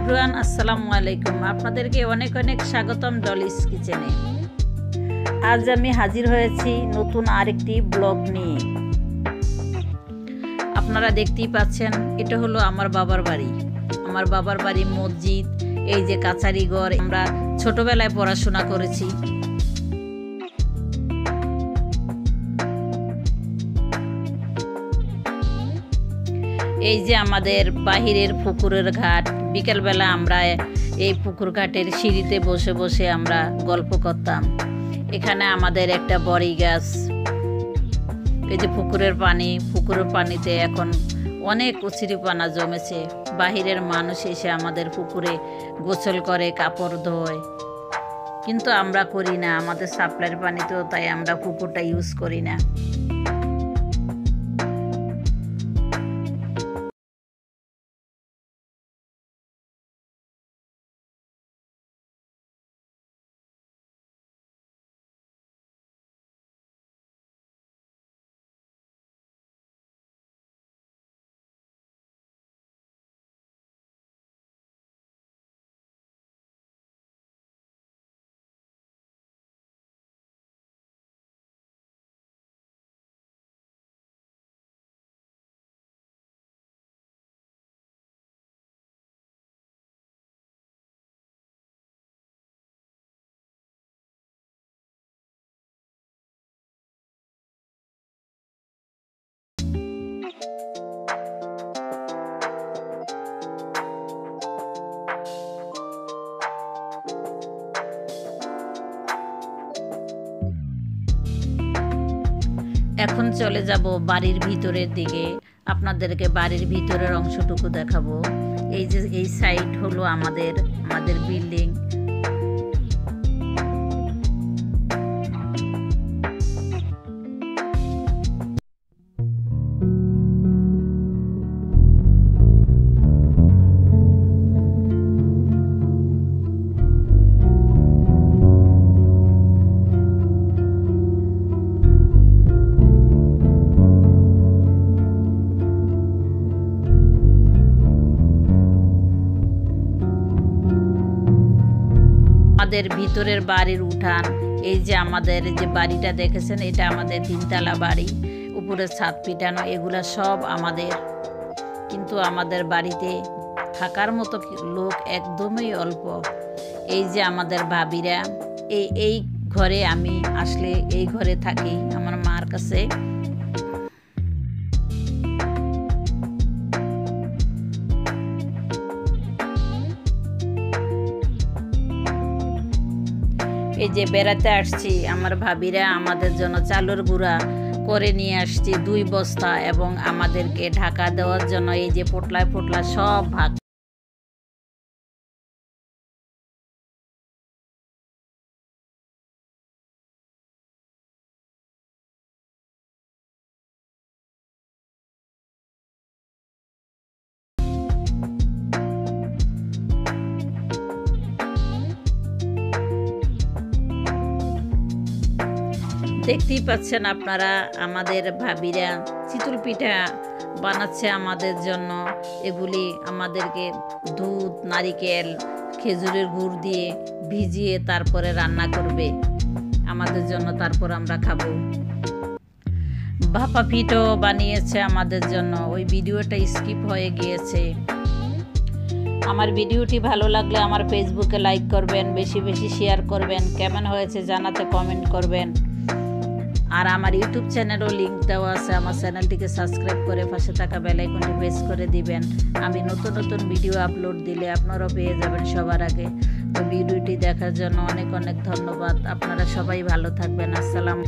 Everyone, আসসালামু আলাইকুম। আপনাদেরকে অনেক অনেক স্বাগতম ডলিস কিচেনে। আজ আমি হাজির হয়েছি নতুন আরেকটি ব্লগ নিয়ে। আপনারা দেখতেই পাচ্ছেন, এটা হলো আমার বাবার বাড়ি। আমার বাবার বাড়ি মসজিদ, এই যে কাছারিঘর। আমরা ছোটবেলায় পড়াশোনা করেছি। এই যে আমাদের বাহিরের পুকুরের ঘাট। বিকেলবেলা আমরা এই পুকুর ঘাটের সিঁড়িতে বসে বসে আমরা গল্প করতাম। এখানে আমাদের একটা বড়ি গাছ। এই যে পুকুরের পানিতে এখন অনেক কচুরিপানা জমেছে। বাহিরের মানুষ এসে আমাদের পুকুরে গোসল করে, কাপড় ধোয়, কিন্তু আমরা করি না। আমাদের সাপ্লাইয়ের পানিতেও তাই আমরা পুকুরটা ইউজ করি না। এখন চলে যাব বাড়ির ভিতরের দিকে। আপনাদেরকে বাড়ির ভিতরের অংশটুকু দেখাবো। এই যে এই সাইড হলো আমাদের বিল্ডিং। আমাদের ভিতরের বাড়ির উঠান। এই যে আমাদের যে বাড়িটা দেখেছেন, এটা আমাদের 3তলা বাড়ি, উপরে ছাদ পিটানো। এগুলা সব আমাদের, কিন্তু আমাদের বাড়িতে থাকার মতো লোক একদমই অল্প। এই যে আমাদের ভাবিরা, এই ঘরে আমি আসলে এই ঘরে থাকি আমার মার কাছে। এই যে বেড়াতে আসছি, আমার ভাবিরা আমাদের জন্য চালের গুঁড়া করে নিয়ে আসছি 2 বস্তা, এবং আমাদেরকে ঢাকা দেওয়ার জন্য এই যে পোটলায় পোটলা সব ভাগ। দেখতেই পাচ্ছেন আপনারা, আমাদের ভাবিরা চিতল পিঠা বানাচ্ছে আমাদের জন্য। এগুলি আমাদেরকে দুধ, নারিকেল, খেজুরের গুড় দিয়ে ভিজিয়ে তারপরে রান্না করবে আমাদের জন্য, তারপর আমরা খাবো। ভাপা পিঠাও বানিয়েছে আমাদের জন্য। ওই ভিডিওটা স্কিপ হয়ে গিয়েছে। আমার ভিডিওটি ভালো লাগলে আমার ফেসবুকে লাইক করবেন, বেশি বেশি শেয়ার করবেন, কেমন হয়েছে জানাতে কমেন্ট করবেন। আর আমার ইউটিউব চ্যানেলও লিঙ্ক দেওয়া আছে। আমার চ্যানেলটিকে সাবস্ক্রাইব করে পাশে থাকা বেল আইকনটি প্রেস করে দিবেন। আমি নতুন নতুন ভিডিও আপলোড দিলে আপনারাও পেয়ে যাবেন সবার আগে। তো ভিডিওটি দেখার জন্য অনেক অনেক ধন্যবাদ। আপনারা সবাই ভালো থাকবেন। আসসালাম।